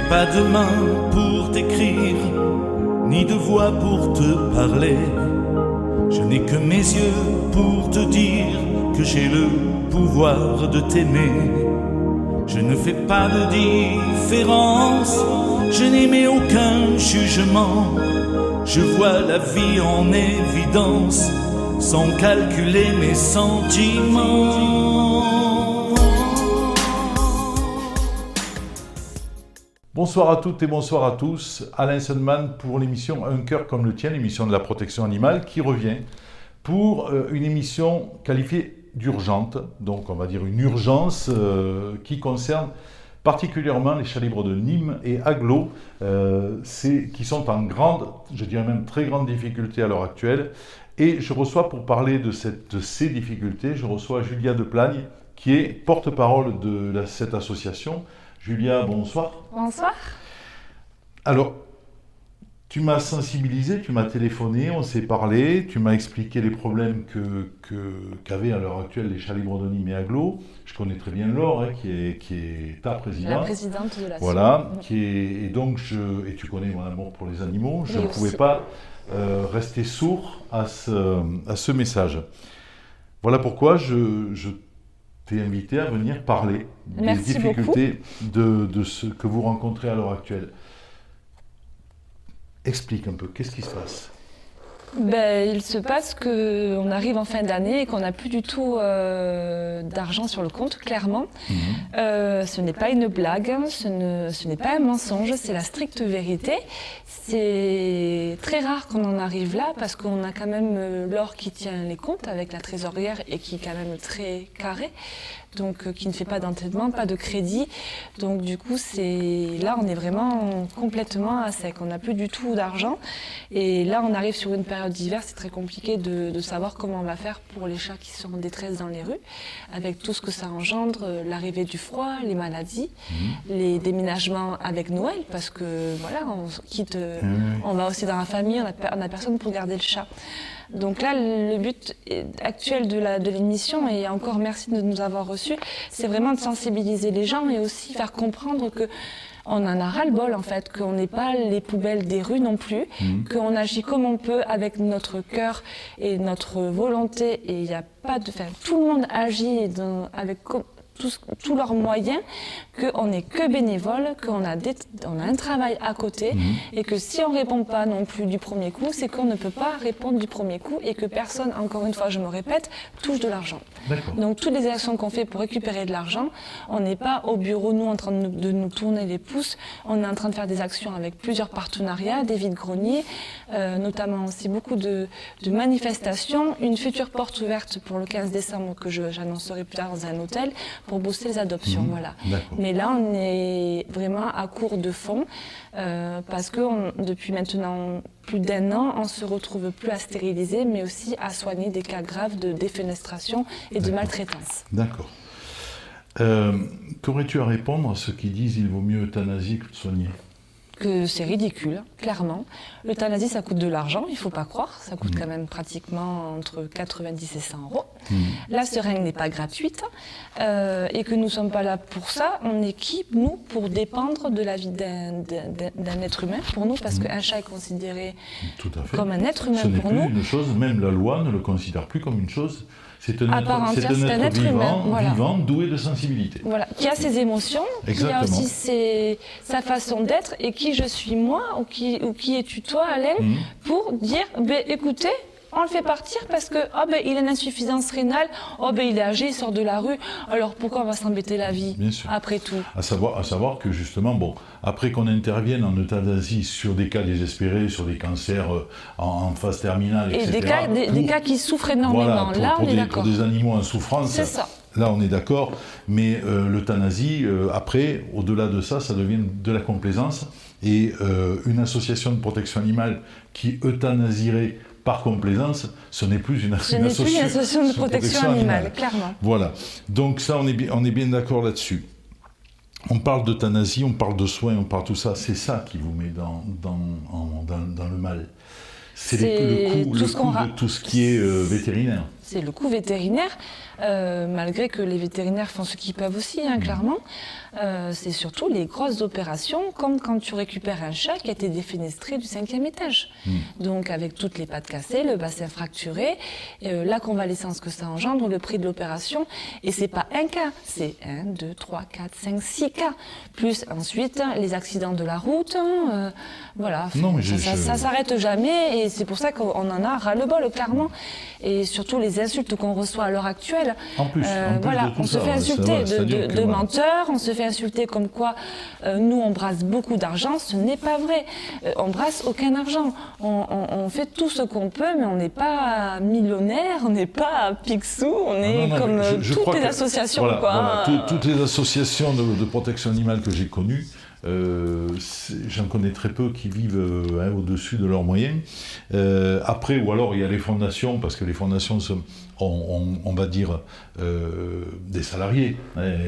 pas de main pour t'écrire, ni de voix pour te parler. Je n'ai que mes yeux pour te dire que j'ai le pouvoir de t'aimer. Je ne fais pas de différence, je n'émets aucun jugement. Je vois la vie en évidence, sans calculer mes sentiments. Bonsoir à toutes et bonsoir à tous. Alain Sundman pour l'émission Un cœur comme le tien, l'émission de la protection animale qui revient pour une émission qualifiée d'urgente, donc on va dire une urgence qui concerne particulièrement les chats libres de Nîmes et Aglo, qui sont en grande, je dirais même très grande difficulté à l'heure actuelle. Et je reçois pour parler de ces difficultés, je reçois Julia Deplagne qui est porte-parole de cette association. Julia, bonsoir. Bonsoir. Alors, tu m'as sensibilisé, tu m'as téléphoné, on s'est parlé, tu m'as expliqué les problèmes qu'avaient à l'heure actuelle les chats libres de Nîmes et Aglo. Je connais très bien Laure, hein, qui est ta présidente. La présidente de la Voilà, et tu connais mon amour pour les animaux. Je ne pouvais pas rester sourd à ce message. Voilà pourquoi je t'ai invité à venir parler des difficultés de ce que vous rencontrez à l'heure actuelle. Explique un peu, qu'est-ce qui se passe ? Il se passe qu'on arrive en fin d'année et qu'on n'a plus du tout d'argent sur le compte, clairement. Ce n'est pas une blague, ce n'est pas un mensonge, c'est la stricte vérité. C'est très rare qu'on en arrive là parce qu'on a quand même Laure qui tient les comptes avec la trésorière et qui est quand même très carré. Donc qui ne fait pas d'entêtement, pas de crédit. Donc du coup, là on est vraiment complètement à sec. On n'a plus du tout d'argent. Et là, on arrive sur une période d'hiver, c'est très compliqué de savoir comment on va faire pour les chats qui sont en détresse dans les rues, avec tout ce que ça engendre, l'arrivée du froid, les maladies, les déménagements avec Noël, parce que voilà, on va aussi dans la famille, on n'a personne pour garder le chat. Donc là, le but actuel de l'émission, et encore merci de nous avoir reçus, c'est vraiment de sensibiliser les gens et aussi faire comprendre que on en a ras-le-bol en fait, qu'on n'est pas les poubelles des rues non plus, qu'on agit comme on peut avec notre cœur et notre volonté, et il n'y a pas de... Enfin, tout le monde agit avec tous leurs moyens, qu'on n'est que bénévole, qu'on a un travail à côté, et que si on ne répond pas non plus du premier coup, c'est qu'on ne peut pas répondre du premier coup, et que personne, encore une fois je me répète, touche de l'argent. Donc toutes les actions qu'on fait pour récupérer de l'argent, on n'est pas au bureau, nous, en train de nous tourner les pouces, on est en train de faire des actions avec plusieurs partenariats, des vides-greniers, notamment aussi beaucoup de manifestations, une future porte ouverte pour le 15 décembre que j'annoncerai plus tard dans un hôtel, pour booster les adoptions, voilà. Mais là, on est vraiment à court de fonds parce que depuis maintenant plus d'1 an, on ne se retrouve plus à stériliser, mais aussi à soigner des cas graves de défenestration et de maltraitance. D'accord. Qu'aurais-tu à répondre à ceux qui disent qu'il vaut mieux euthanasier que de soigner ? Que c'est ridicule, clairement. L'euthanasie, ça coûte de l'argent, il ne faut pas croire. Ça coûte quand même pratiquement entre 90 et 100 euros. La seringue n'est pas gratuite et que nous ne sommes pas là pour ça. On est qui, nous, pour dépendre de la vie d'un être humain, pour nous, parce qu'un chat est considéré comme un être humain pour nous. Ce n'est plus une chose, même la loi ne le considère plus comme une chose. C'est un être vivant, doué de sensibilité. Voilà, qui a ses émotions, Exactement. Qui a aussi sa façon d'être, et qui je suis moi, ou qui es-tu toi, Alain, pour dire, écoutez, on le fait partir parce que il a une insuffisance rénale, il est âgé, il sort de la rue, alors pourquoi on va s'embêter la vie, après tout ? À savoir que justement, après qu'on intervienne en euthanasie sur des cas désespérés, sur des cancers en phase terminale, etc. Et des cas qui souffrent énormément, pour des animaux en souffrance. C'est ça. Là, on est d'accord, mais l'euthanasie, après, au-delà de ça, ça devient de la complaisance. Et une association de protection animale qui euthanasierait par complaisance, ce n'est plus une association de protection animale, clairement. Voilà. Donc ça, on est bien d'accord là-dessus. On parle d'euthanasie, on parle de soins, on parle de tout ça. C'est ça qui vous met dans le mal. C'est le coût de tout ce qui est vétérinaire. c'est le coût vétérinaire, malgré que les vétérinaires font ce qu'ils peuvent aussi, clairement. C'est surtout les grosses opérations, comme quand tu récupères un chat qui a été défenestré du 5e étage. Donc avec toutes les pattes cassées, le bassin fracturé, la convalescence que ça engendre, le prix de l'opération. Et c'est pas un cas, c'est 1, 2, 3, 4, 5, 6 cas. Plus ensuite les accidents de la route, voilà. Non, mais ça s'arrête jamais et c'est pour ça qu'on en a ras-le-bol, clairement. Et surtout les insultes qu'on reçoit à l'heure actuelle. En plus voilà, de tout on se ça, fait insulter de voilà. menteurs, on se fait insulter comme quoi nous on brasse beaucoup d'argent, ce n'est pas vrai. On brasse aucun argent. On fait tout ce qu'on peut, mais on n'est pas millionnaire, on n'est pas Picsou, on est comme toutes les associations. Voilà, quoi. voilà. Toutes les associations de protection animale que j'ai connues, j'en connais très peu qui vivent au-dessus de leurs moyens. Après, ou alors il y a les fondations, parce que les fondations sont, on va dire, des salariés.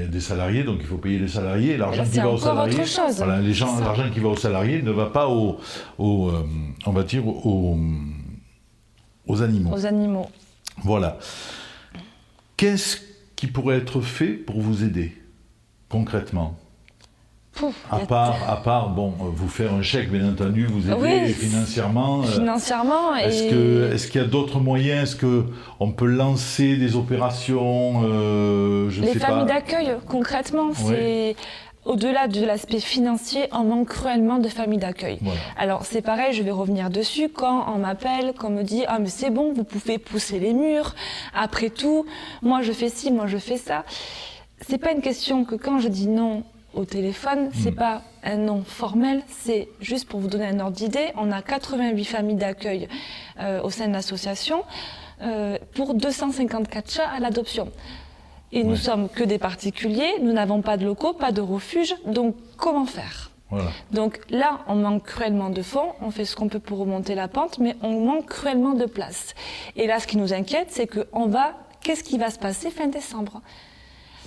Des salariés, donc il faut payer les salariés. L'argent qui va aux salariés, voilà, l'argent qui va aux salariés ne va pas on va dire, aux animaux. Aux animaux. Voilà. Qu'est-ce qui pourrait être fait pour vous aider, concrètement ? À part, bon, vous faire un chèque, bien entendu, vous aider financièrement. Financièrement. Est-ce qu'il y a d'autres moyens ? Est-ce qu'on peut lancer des opérations Les familles d'accueil, concrètement, c'est... Au-delà de l'aspect financier, on manque cruellement de familles d'accueil. Voilà. Alors c'est pareil, je vais revenir dessus, quand on m'appelle, qu'on me dit « Ah mais c'est bon, vous pouvez pousser les murs, après tout, moi je fais ci, moi je fais ça ». C'est pas une question que quand je dis non au téléphone, c'est pas un non formel, c'est juste pour vous donner un ordre d'idée, on a 88 familles d'accueil au sein de l'association pour 254 chats à l'adoption. Et nous sommes que des particuliers, nous n'avons pas de locaux, pas de refuge, donc comment faire ? Voilà. Donc là, on manque cruellement de fonds, on fait ce qu'on peut pour remonter la pente, mais on manque cruellement de place. Et là, ce qui nous inquiète, c'est qu'est-ce qui va se passer fin décembre ?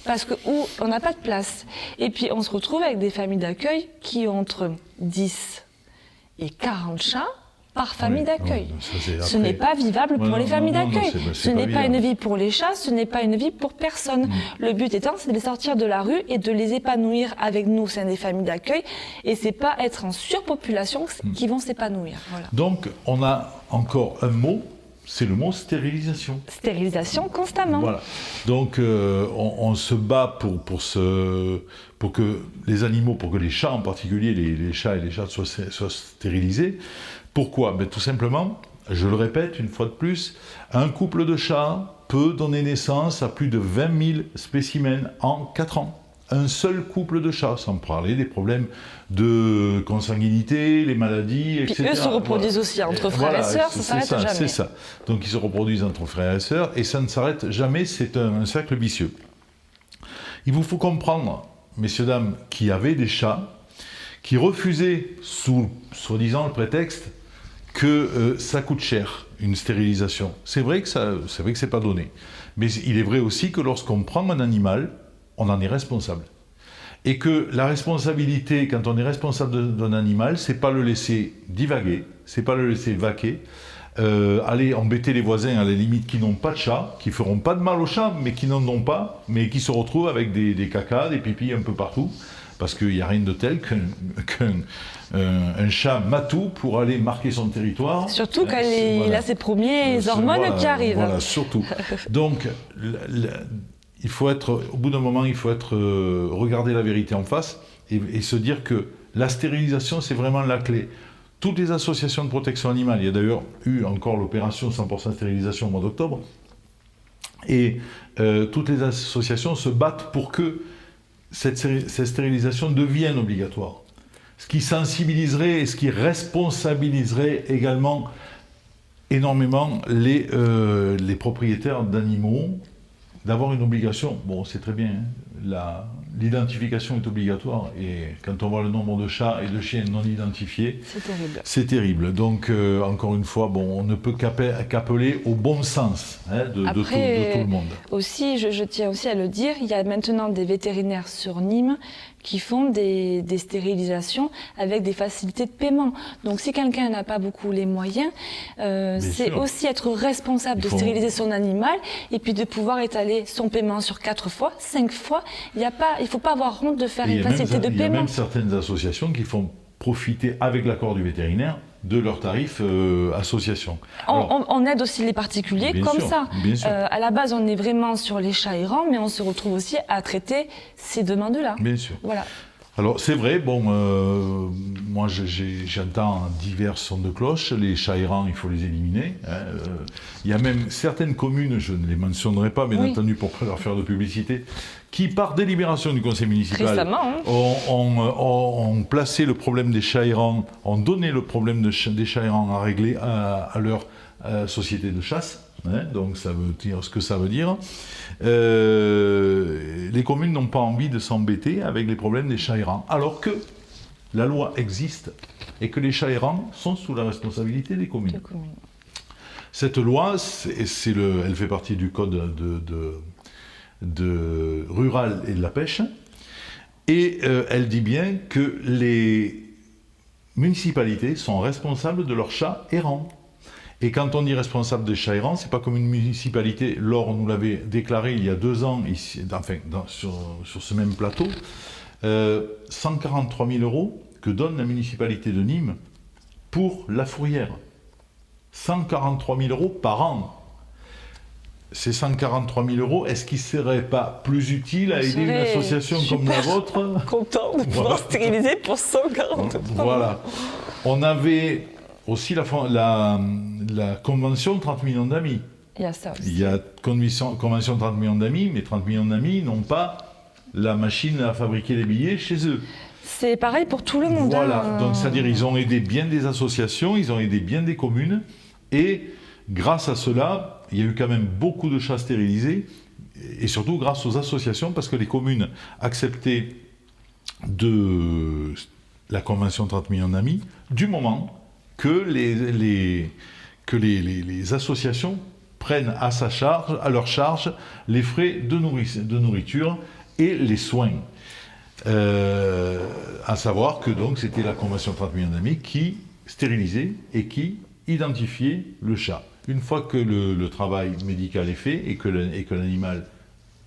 Parce que on n'a pas de place. Et puis on se retrouve avec des familles d'accueil qui ont entre 10 et 40 chats par famille d'accueil. Ce n'est pas vivable pour les familles d'accueil. Ce n'est pas une vie pour les chats, ce n'est pas une vie pour personne. Le but étant, c'est de les sortir de la rue et de les épanouir avec nous au sein des familles d'accueil. Et c'est pas être en surpopulation qui vont s'épanouir. Voilà. Donc, on a encore un mot, c'est le mot stérilisation. Stérilisation constamment. Voilà. Donc, on se bat pour que les animaux, pour que les chats en particulier, les chats et les chats soient stérilisés. Pourquoi ? Tout simplement, je le répète une fois de plus, un couple de chats peut donner naissance à plus de 20 000 spécimens en 4 ans. Un seul couple de chats, sans parler des problèmes de consanguinité, les maladies, etc. Puis eux se reproduisent aussi entre frères et sœurs, ça ne s'arrête jamais. C'est ça. Donc ils se reproduisent entre frères et sœurs et ça ne s'arrête jamais, c'est un cercle vicieux. Il vous faut comprendre, messieurs, dames, qu'il y avait des chats qui refusaient, sous soi-disant le prétexte que ça coûte cher, une stérilisation. C'est vrai que c'est pas donné. Mais il est vrai aussi que lorsqu'on prend un animal, on en est responsable. Et que la responsabilité, quand on est responsable d'un animal, c'est pas le laisser divaguer, c'est pas le laisser vaquer, aller embêter les voisins à la limite qui n'ont pas de chat, qui feront pas de mal aux chats, mais qui n'en ont pas, mais qui se retrouvent avec des cacas, des pipis un peu partout. Parce qu'il n'y a rien de tel qu'un chat matou pour aller marquer son territoire. Surtout quand il a ses premiers hormones qui arrivent. Voilà, surtout. Donc, il faut être, au bout d'un moment, il faut regarder la vérité en face et se dire que la stérilisation, c'est vraiment la clé. Toutes les associations de protection animale, il y a d'ailleurs eu encore l'opération 100% stérilisation au mois d'octobre, et toutes les associations se battent pour que cette stérilisation devienne obligatoire. Ce qui sensibiliserait et ce qui responsabiliserait également énormément les propriétaires d'animaux d'avoir une obligation. Bon, c'est très bien, hein, l'identification est obligatoire et quand on voit le nombre de chats et de chiens non identifiés, C'est terrible. c'est terrible. Donc, encore une fois, bon, on ne peut qu'appeler au bon sens de tout le monde. Aussi, je tiens aussi à le dire, il y a maintenant des vétérinaires sur Nîmes qui font des stérilisations avec des facilités de paiement. Donc si quelqu'un n'a pas beaucoup les moyens, c'est aussi être responsable de stériliser son animal et puis de pouvoir étaler son paiement sur 4 fois, 5 fois. Il ne faut pas avoir honte de faire une facilité de paiement. Il y a même certaines associations qui font profiter avec l'accord du vétérinaire de leurs tarifs association. Alors, on aide aussi les particuliers comme sûr, ça. Bien sûr. À la base, on est vraiment sur les chats errants, mais on se retrouve aussi à traiter ces demandes-là. Bien sûr. Voilà. Alors c'est vrai, bon, moi j'entends divers sons de cloche, les chats errants, il faut les éliminer. Il y a même certaines communes, je ne les mentionnerai pas, bien entendu pour ne pas leur faire de publicité, qui par délibération du conseil municipal Récemment, ont placé le problème des chats errants, ont donné le problème des chats errants à régler à leur société de chasse. Donc ça veut dire ce que ça veut dire. Les communes n'ont pas envie de s'embêter avec les problèmes des chats errants, alors que la loi existe et que les chats errants sont sous la responsabilité des communes. Cette loi, elle fait partie du code de rural et de la pêche, et elle dit bien que les municipalités sont responsables de leurs chats errants. Et quand on dit responsable des chats errants, c'est pas comme une municipalité. Laure nous l'avait déclaré il y a 2 ans, ici, sur ce même plateau, 143 000 € que donne la municipalité de Nîmes pour la fourrière. 143 000 € par an. Ces 143 000 €, est-ce qu'ils ne seraient pas plus utiles à aider une association comme la vôtre? Content de pouvoir stériliser pour 143 000 €. Voilà. On avait aussi la convention 30 millions d'amis. Il y a ça aussi. Il y a convention 30 millions d'amis, mais 30 millions d'amis n'ont pas la machine à fabriquer les billets chez eux. C'est pareil pour tout le monde. Voilà, donc c'est-à-dire ils ont aidé bien des associations, ils ont aidé bien des communes, et grâce à cela, il y a eu quand même beaucoup de chats stérilisés, et surtout grâce aux associations, parce que les communes acceptaient de la convention 30 millions d'amis du moment que les associations prennent à leur charge les frais de nourriture et les soins. À savoir que donc c'était la convention 30 millions d'amis qui stérilisait et qui identifiait le chat. Une fois que le travail médical est fait et que l'animal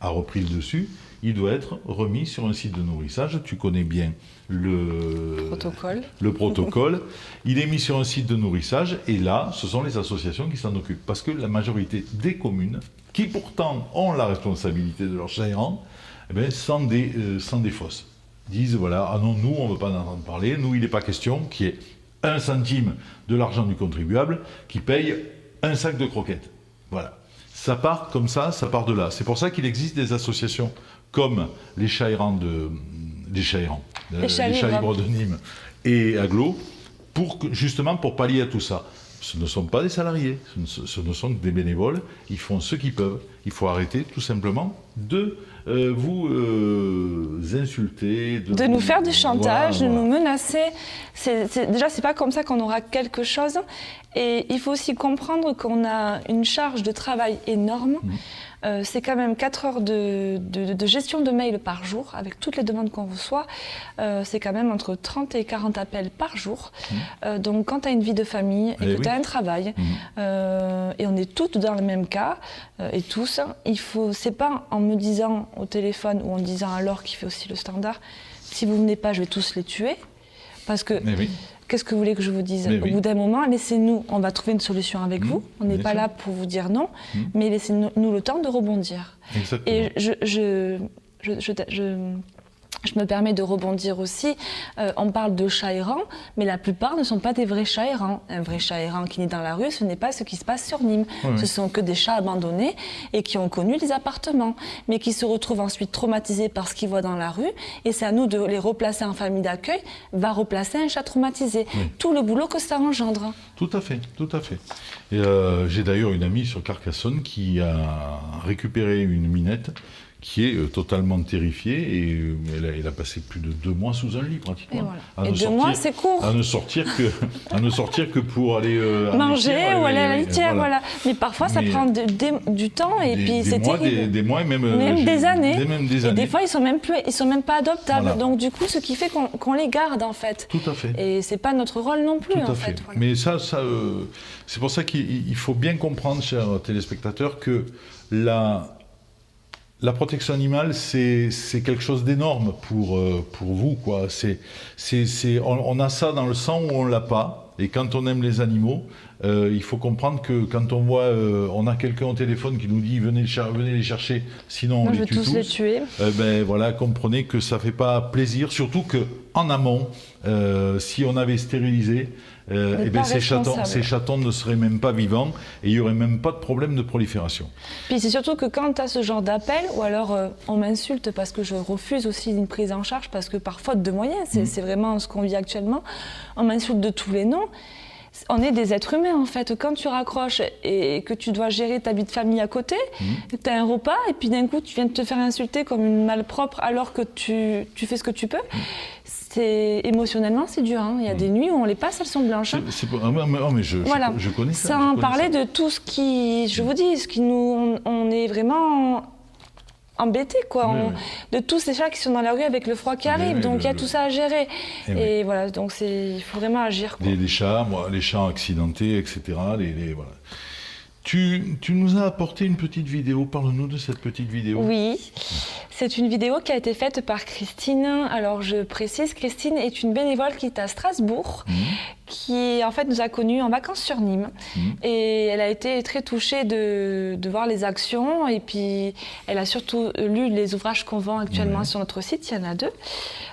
a repris le dessus, il doit être remis sur un site de nourrissage. Tu connais bien le protocole. Il est mis sur un site de nourrissage et là, ce sont les associations qui s'en occupent. Parce que la majorité des communes, qui pourtant ont la responsabilité de leurs chats errants, sans des fausses, disent voilà, ah non, nous, on ne veut pas en entendre parler. Nous, il n'est pas question qu'il y ait 1 centime de l'argent du contribuable qui paye un sac de croquettes. Voilà. Ça part comme ça part de là. C'est pour ça qu'il existe des associations comme les chats errants les chats libres de Nîmes et Aglo, justement pour pallier à tout ça. Ce ne sont pas des salariés, ce ne sont que des bénévoles, ils font ce qu'ils peuvent. Il faut arrêter tout simplement de vous insulter, de nous faire du chantage, de nous menacer. Déjà, c'est pas comme ça qu'on aura quelque chose. Et il faut aussi comprendre qu'on a une charge de travail énorme. C'est quand même 4 heures de gestion de mails par jour, avec toutes les demandes qu'on reçoit. C'est quand même entre 30 et 40 appels par jour. Donc quand tu as une vie de famille et que tu as un travail, et on est toutes dans le même cas, et tous, c'est pas en me disant au téléphone ou en disant à Laure qui fait aussi le standard, si vous venez pas, je vais tous les tuer. Parce que... Qu'est-ce que vous voulez que je vous dise? Au bout d'un moment, laissez-nous, on va trouver une solution avec vous. On n'est pas là pour vous dire non, mais laissez-nous le temps de rebondir. Exactement. Et je me permets de rebondir aussi. On parle de chats errants, mais la plupart ne sont pas des vrais chats errants. Un vrai chat errant qui naît dans la rue, ce n'est pas ce qui se passe sur Nîmes. Ce sont que des chats abandonnés et qui ont connu les appartements, mais qui se retrouvent ensuite traumatisés par ce qu'ils voient dans la rue. Et c'est à nous de les replacer en famille d'accueil, va replacer un chat traumatisé. Tout le boulot que ça engendre. Tout à fait, tout à fait. J'ai d'ailleurs une amie sur Carcassonne qui a récupéré une minette qui est totalement terrifiée et elle a passé plus de 2 mois sous un lit pratiquement. Et voilà. Et 2 mois, c'est court. À ne sortir que pour aller manger ou aller à la litière, voilà. Mais parfois, ça prend du temps et puis c'est terrible. Des mois et même des années. Et des fois, ils sont même pas adoptables. Voilà. Donc du coup, ce qui fait qu'on les garde en fait. Tout à fait. Et c'est pas notre rôle non plus en fait. Voilà. Mais ça c'est pour ça qu'il faut bien comprendre, chers téléspectateurs, que la protection animale, c'est quelque chose d'énorme pour vous, quoi. On a ça dans le sang ou on l'a pas. Et quand on aime les animaux, il faut comprendre que quand on voit, on a quelqu'un au téléphone qui nous dit venez les chercher, sinon on les tue tous. Je vais tous les tuer. Voilà, comprenez que ça fait pas plaisir, surtout que en amont, si on avait stérilisé, ces chatons ne seraient même pas vivants et il n'y aurait même pas de problème de prolifération. Puis c'est surtout que quand tu as ce genre d'appel, ou alors on m'insulte parce que je refuse aussi une prise en charge, parce que par faute de moyens, c'est vraiment ce qu'on vit actuellement, on m'insulte de tous les noms. On est des êtres humains en fait. Quand tu raccroches et que tu dois gérer ta vie de famille à côté, tu as un repas et puis d'un coup tu viens de te faire insulter comme une malpropre alors que tu fais ce que tu peux. Émotionnellement, c'est dur. Hein. Il y a des nuits où on les passe, elles sont blanches. Je connais ça. Sans parler de tout ce qui, je vous dis, on est vraiment embêtés, quoi. De tous ces chats qui sont dans la rue avec le froid qui arrive. Donc il y a tout ça à gérer. Et voilà, donc il faut vraiment agir, quoi. Les chats accidentés, etc. Voilà. Tu nous as apporté une petite vidéo. Parle-nous de cette petite vidéo. Oui, c'est une vidéo qui a été faite par Christine. Alors je précise, Christine est une bénévole qui est à Strasbourg, qui en fait nous a connus en vacances sur Nîmes. Et elle a été très touchée de voir les actions. Et puis elle a surtout lu les ouvrages qu'on vend actuellement sur notre site. Il y en a 2.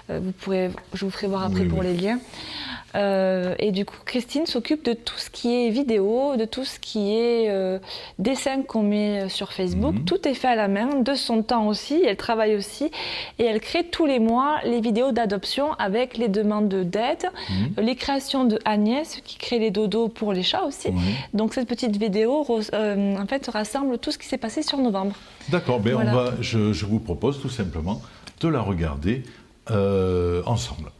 Je vous ferai voir après pour les liens. Et du coup, Christine s'occupe de tout ce qui est vidéo, de tout ce qui est dessin qu'on met sur Facebook. Tout est fait à la main, de son temps aussi. Elle travaille aussi et elle crée tous les mois les vidéos d'adoption avec les demandes d'aide, les créations de Agnès qui crée les dodos pour les chats aussi. Donc cette petite vidéo en fait rassemble tout ce qui s'est passé sur novembre. D'accord, voilà. Je vous propose tout simplement de la regarder ensemble.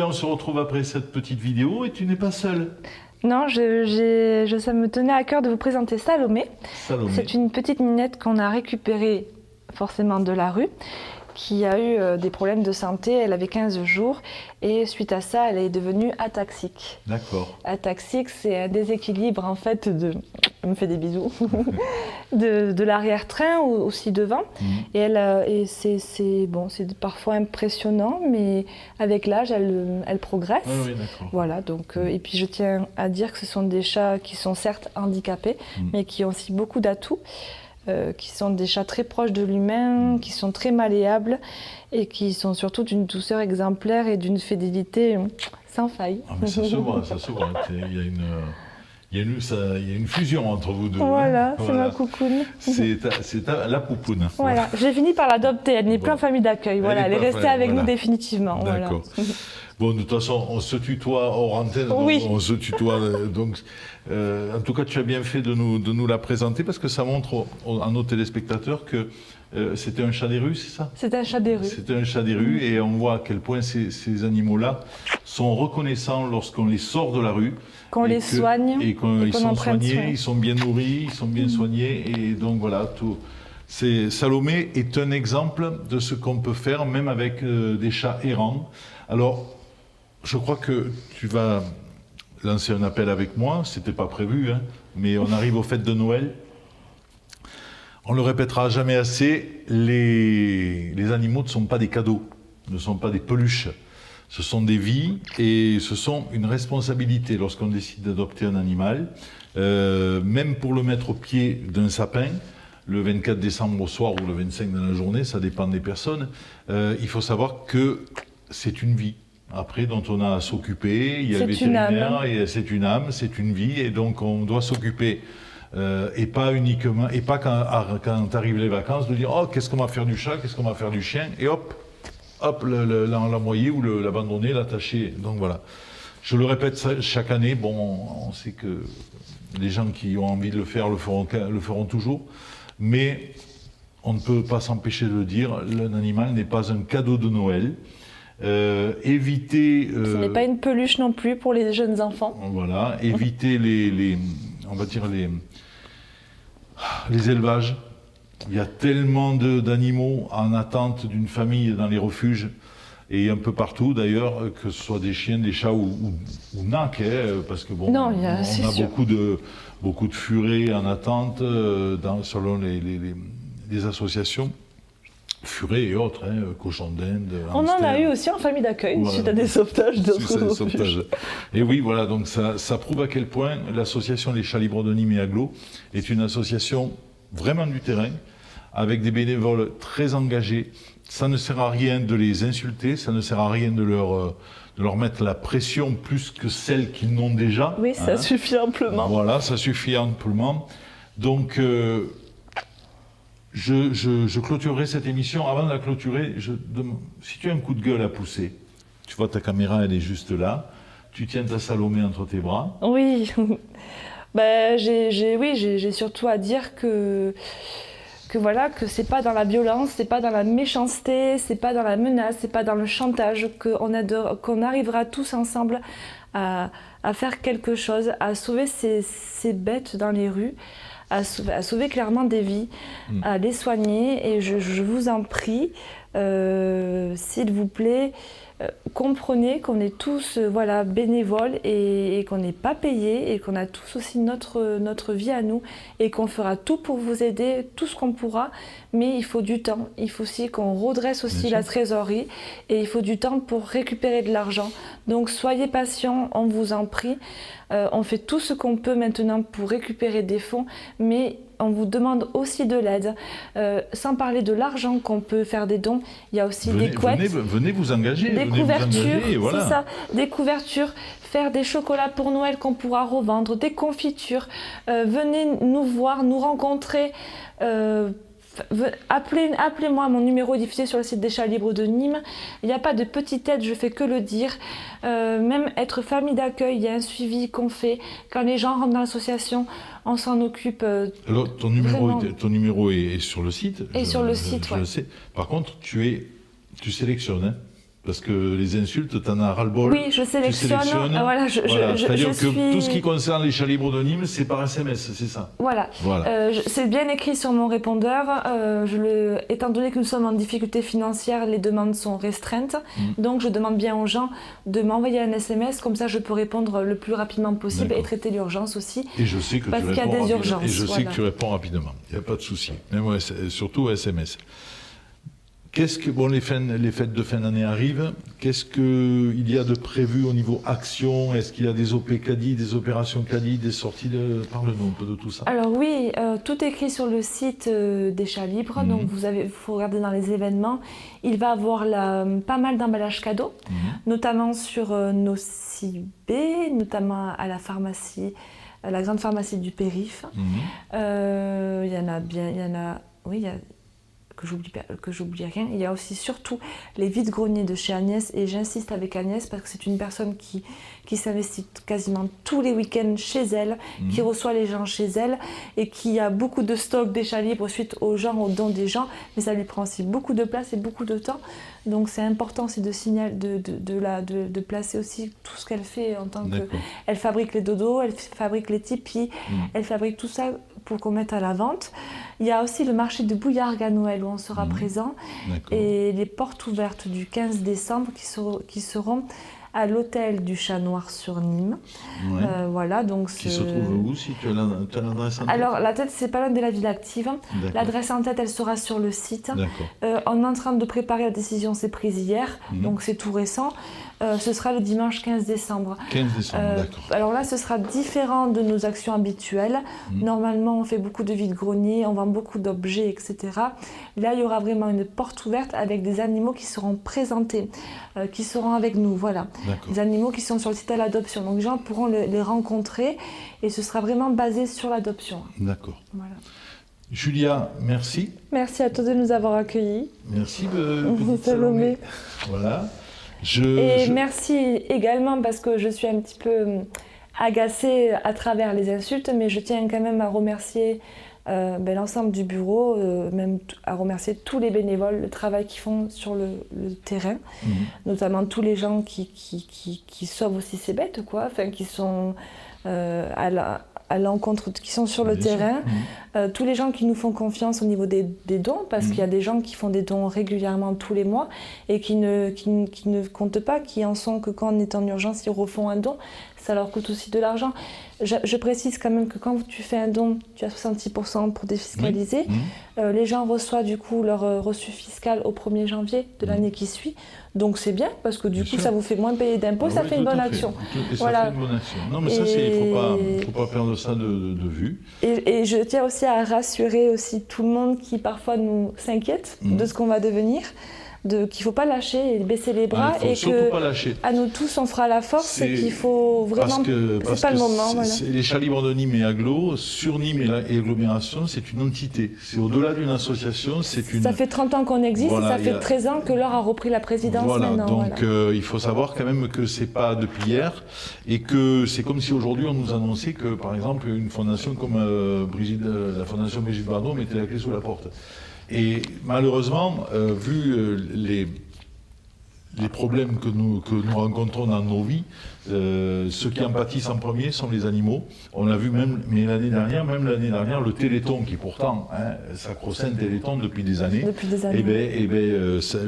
bien, on se retrouve après cette petite vidéo et tu n'es pas seule. Non, ça me tenait à cœur de vous présenter Salomé. Salomé. C'est une petite minette qu'on a récupérée forcément de la rue, qui a eu des problèmes de santé. Elle avait 15 jours et suite à ça, elle est devenue ataxique. D'accord. Ataxique, c'est un déséquilibre en fait elle me fait des bisous, de l'arrière-train ou aussi devant. Et c'est parfois impressionnant, mais avec l'âge, elle progresse. Ah oui, d'accord. Voilà, donc, et puis je tiens à dire que ce sont des chats qui sont certes handicapés, mais qui ont aussi beaucoup d'atouts. Qui sont des chats très proches de l'humain, qui sont très malléables et qui sont surtout d'une douceur exemplaire et d'une fidélité sans faille. Ah, mais ça se voit, ça se voit. Il y a une fusion entre vous deux. Voilà, hein. c'est ma coucoune. C'est la poupoune. Voilà, j'ai fini par l'adopter, elle n'est plus en famille d'accueil. Voilà, elle est restée avec nous définitivement. D'accord. Voilà. Bon, de toute façon, on se tutoie hors antenne, Oui. on se tutoie. Donc, en tout cas, tu as bien fait de nous la présenter parce que ça montre à nos téléspectateurs que c'était un chat des rues, c'est ça? C'est un chat des rues. C'était un chat des rues et on voit à quel point ces animaux-là sont reconnaissants lorsqu'on les sort de la rue. Qu'on les soigne et qu'ils sont en prenne soignés, soin. ils sont bien nourris, ils sont bien soignés. Et donc voilà, tout. Salomé est un exemple de ce qu'on peut faire, même avec des chats errants. Alors, je crois que tu vas lancer un appel avec moi, c'était pas prévu, hein, mais on arrive aux fêtes de Noël. On le répétera jamais assez, les animaux ne sont pas des cadeaux, ne sont pas des peluches. Ce sont des vies et ce sont une responsabilité lorsqu'on décide d'adopter un animal. Même pour le mettre au pied d'un sapin, le 24 décembre au soir ou le 25 dans la journée, ça dépend des personnes, il faut savoir que c'est une vie. Après, dont on a à s'occuper, il y a le vétérinaire, et c'est une âme, c'est une vie, et donc on doit s'occuper. Et pas uniquement, et pas quand arrivent les vacances, de dire oh qu'est-ce qu'on va faire du chat, qu'est-ce qu'on va faire du chien, et hop, l'envoyer ou l'abandonner, l'attacher. Donc voilà. Je le répète chaque année. Bon, on sait que les gens qui ont envie de le faire le feront toujours, mais on ne peut pas s'empêcher de le dire. Un animal n'est pas un cadeau de Noël. Éviter. Ce n'est pas une peluche non plus pour les jeunes enfants. Voilà. Éviter on va dire les élevages. Il y a tellement d'animaux en attente d'une famille dans les refuges et un peu partout d'ailleurs, que ce soit des chiens, des chats ou nacs, parce que bon, on a beaucoup de furets en attente selon les associations. Furets et autres, cochons d'Inde. On en a eu aussi en famille d'accueil, voilà. Suite à des sauvetages d'autres refuges. Et oui, voilà, donc ça prouve à quel point l'association Les Chats Libres de Nîmes et Aglo est une association vraiment du terrain, avec des bénévoles très engagés. Ça ne sert à rien de les insulter, ça ne sert à rien de leur mettre la pression plus que celle qu'ils n'ont déjà. Oui, ça suffit amplement. Voilà, ça suffit amplement. Donc, je clôturerai cette émission. Avant de la clôturer, si tu as un coup de gueule à pousser, tu vois ta caméra, elle est juste là, tu tiens ta Salomé entre tes bras. Oui, j'ai surtout à dire que voilà, que c'est pas dans la violence, c'est pas dans la méchanceté, c'est pas dans la menace, c'est pas dans le chantage qu'on arrivera tous ensemble à faire quelque chose, à sauver ces bêtes dans les rues, à sauver clairement des vies, à les soigner. Et je vous en prie, s'il vous plaît, comprenez qu'on est tous bénévoles et qu'on n'est pas payés et qu'on a tous aussi notre vie à nous et qu'on fera tout pour vous aider, tout ce qu'on pourra, mais il faut du temps. Il faut aussi qu'on redresse aussi la trésorerie et il faut du temps pour récupérer de l'argent. Donc soyez patients, on vous en prie. On fait tout ce qu'on peut maintenant pour récupérer des fonds, mais on vous demande aussi de l'aide. Sans parler de l'argent qu'on peut faire des dons, il y a aussi des couettes. Venez vous engager. Des couvertures, voilà. C'est ça, des couvertures, faire des chocolats pour Noël qu'on pourra revendre, des confitures. Venez nous voir, nous rencontrer. Appelez-moi, mon numéro est diffusé sur le site des Chats Libres de Nîmes. Il n'y a pas de petite aide, je fais que le dire. Même être famille d'accueil, il y a un suivi qu'on fait. Quand les gens rentrent dans l'association, on s'en occupe. Alors, ton numéro est sur le site. Et sur le site, je le sais. Par contre, tu sélectionnes. Parce que les insultes, tu en as ras-le-bol. Oui, je sélectionne. Voilà, c'est-à-dire que suis... tout ce qui concerne les chats libres de Nîmes, c'est par SMS, c'est ça? Voilà. C'est bien écrit sur mon répondeur. Étant donné que nous sommes en difficulté financière, les demandes sont restreintes. Donc, je demande bien aux gens de m'envoyer un SMS. Comme ça, je peux répondre le plus rapidement possible et traiter l'urgence aussi. Et je sais que parce qu'il y a des urgences. Et je sais que tu réponds rapidement. Il n'y a pas de souci. Même surtout SMS. Qu'est-ce que les fêtes de fin d'année arrivent. Qu'est-ce qu'il y a de prévu au niveau action? Est-ce qu'il y a des OP caddie, des opérations caddie, des sorties Parle-nous un peu de tout ça. Alors oui, tout est écrit sur le site des Chats Libres. Donc il faut regarder dans les événements. Il va y avoir pas mal d'emballages cadeaux, notamment sur nos CIB, notamment à la pharmacie, à la grande pharmacie du Périph'. Il y en a bien, que j'oublie rien. Il y a aussi surtout les vides-greniers de chez Agnès, et j'insiste avec Agnès parce que c'est une personne qui s'investit quasiment tous les week-ends chez elle, qui reçoit les gens chez elle et qui a beaucoup de stock des Chats Libres suite aux gens, aux dons des gens, mais ça lui prend aussi beaucoup de place et beaucoup de temps. Donc c'est important aussi de placer aussi tout ce qu'elle fait en tant que... Elle fabrique les dodos, elle fabrique les tipis, elle fabrique tout ça pour qu'on mette à la vente. Il y a aussi le marché de Bouillargues à Noël où on sera présent, et les portes ouvertes du 15 décembre qui seront à l'hôtel du Chat Noir sur Nîmes. Voilà, donc qui se trouve où, si tu as l'adresse en tête? Alors la tête, c'est pas loin de la ville active. L'adresse en tête, elle sera sur le site. On est en train de préparer la décision, c'est prise hier, donc c'est tout récent. Ce sera le dimanche 15 décembre. 15 décembre, d'accord. Alors là, ce sera différent de nos actions habituelles. Normalement, on fait beaucoup de vide-greniers, on vend beaucoup d'objets, etc. Là, il y aura vraiment une porte ouverte avec des animaux qui seront présentés, qui seront avec nous, voilà. Des animaux qui sont sur le site à l'adoption. Donc les gens pourront les rencontrer et ce sera vraiment basé sur l'adoption. D'accord. Voilà. Julia, merci. Merci à toi de nous avoir accueillis. Merci, petite Salomé. Voilà. Merci également parce que je suis un petit peu agacée à travers les insultes, mais je tiens quand même à remercier l'ensemble du bureau, même à remercier tous les bénévoles, le travail qu'ils font sur le terrain, notamment tous les gens qui sauvent aussi ces bêtes, quoi, enfin, qui sont à l'encontre, qui sont sur le terrain, tous les gens qui nous font confiance au niveau des dons, parce qu'il y a des gens qui font des dons régulièrement tous les mois et qui ne comptent pas, qui en sont que quand on est en urgence, ils refont un don, ça leur coûte aussi de l'argent. Je précise quand même que quand tu fais un don, tu as 66% pour défiscaliser. Les gens reçoivent du coup leur reçu fiscal au 1er janvier de l'année qui suit. Donc c'est bien parce que du coup ça vous fait moins payer d'impôts, ça fait une bonne action. Et ça fait une bonne action. Non mais ça, il faut pas perdre ça de vue. Et je tiens aussi à rassurer aussi tout le monde qui parfois nous s'inquiète de ce qu'on va devenir. Qu'il ne faut pas lâcher et baisser les bras, et que à nous tous on fera la force, et qu'il faut vraiment... C'est pas le moment. Voilà. Les Chats Libres de Nîmes et Aglo, sur Nîmes et agglomération, c'est une entité. C'est au-delà d'une association. Ça fait 30 ans qu'on existe, ça fait 13 ans que Laure a repris la présidence maintenant. Donc il faut savoir quand même que c'est pas depuis hier, et que c'est comme si aujourd'hui on nous annonçait que par exemple une fondation comme la fondation Brigitte Bardot mettait la clé sous la porte. Et malheureusement, vu les problèmes que nous rencontrons dans nos vies, ceux qui en pâtissent en premier sont les animaux. On l'a vu même l'année dernière, le Téléthon, qui pourtant, sacro-saint Téléthon depuis des années,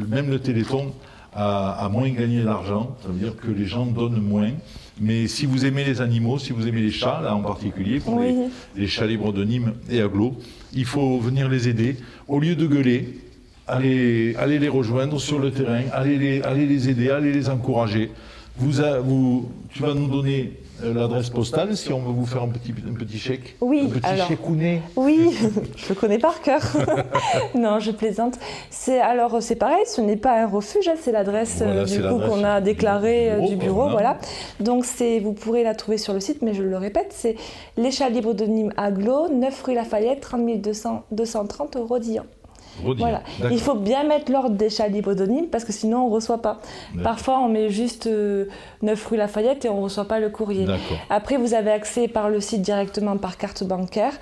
même le Téléthon a moins gagné d'argent, ça veut dire que les gens donnent moins. Mais si vous aimez les animaux, si vous aimez les chats, là en particulier, pour les Chats Libres de Nîmes et Aglo, il faut venir les aider. Au lieu de gueuler, allez les rejoindre sur le terrain, allez les aider, allez les encourager. Tu vas nous donner l'adresse postale si on veut vous faire un petit chèque. Oui, un petit chèque-ounet. Oui, je le connais par cœur. Non, je plaisante. C'est pareil, ce n'est pas un refuge, c'est l'adresse qu'on a déclarée du bureau. Voilà. Donc vous pourrez la trouver sur le site, mais je le répète, c'est les Chats Libres de Nîmes Aglo, 9 rue Lafayette, 30 230 Rodillan. Voilà. Il faut bien mettre l'ordre des Chats Libres de Nîmes parce que sinon on ne reçoit pas. Parfois on met juste 9 rue Lafayette et on ne reçoit pas le courrier. Après vous avez accès par le site directement par carte bancaire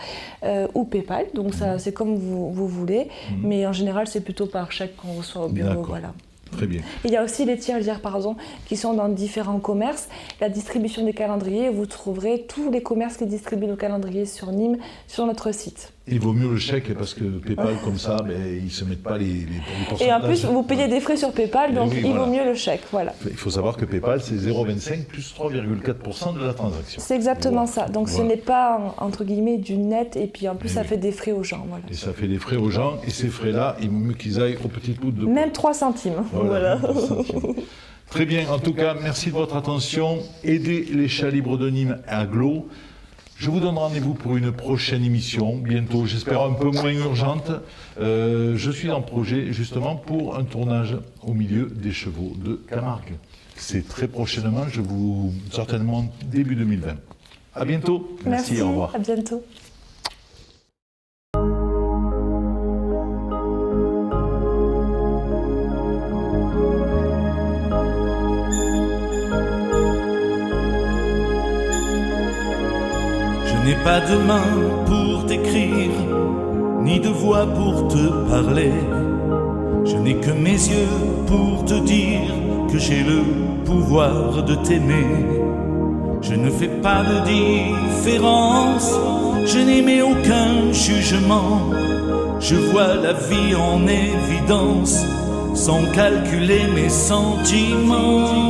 ou PayPal, donc ça c'est comme vous voulez, mais en général c'est plutôt par chèque qu'on reçoit au bureau. Voilà. Très bien. Il y a aussi les tirelires, pardon, qui sont dans différents commerces. La distribution des calendriers, vous trouverez tous les commerces qui distribuent nos calendriers sur Nîmes sur notre site. Il vaut mieux le chèque parce que PayPal, comme ça, ils ne se mettent pas les pourcentages. Et en plus, vous payez des frais sur PayPal, donc oui, il voilà. vaut mieux le chèque. Voilà. Il faut savoir que PayPal, c'est 0,25 plus 3,4% de la transaction. C'est exactement Voilà. ça. Donc ce Voilà. n'est pas, entre guillemets, du net, et puis en plus, Et ça oui. fait des frais aux gens. Voilà. Et ça fait des frais aux gens, et ces frais-là, il vaut mieux qu'ils aillent aux petites gouttes de... Même 3 centimes. Voilà. 3 centimes. Très bien, en tout cas, merci de votre attention. Aidez les chats libres de Nîmes à Glo. Je vous donne rendez-vous pour une prochaine émission, bientôt, j'espère un peu moins urgente. Je suis en projet justement pour un tournage au milieu des chevaux de Camargue. C'est très prochainement, certainement début 2020. À bientôt. Merci, au revoir. À bientôt. Je n'ai pas de main pour t'écrire, ni de voix pour te parler. Je n'ai que mes yeux pour te dire que j'ai le pouvoir de t'aimer. Je ne fais pas de différence, je n'émets aucun jugement. Je vois la vie en évidence, sans calculer mes sentiments.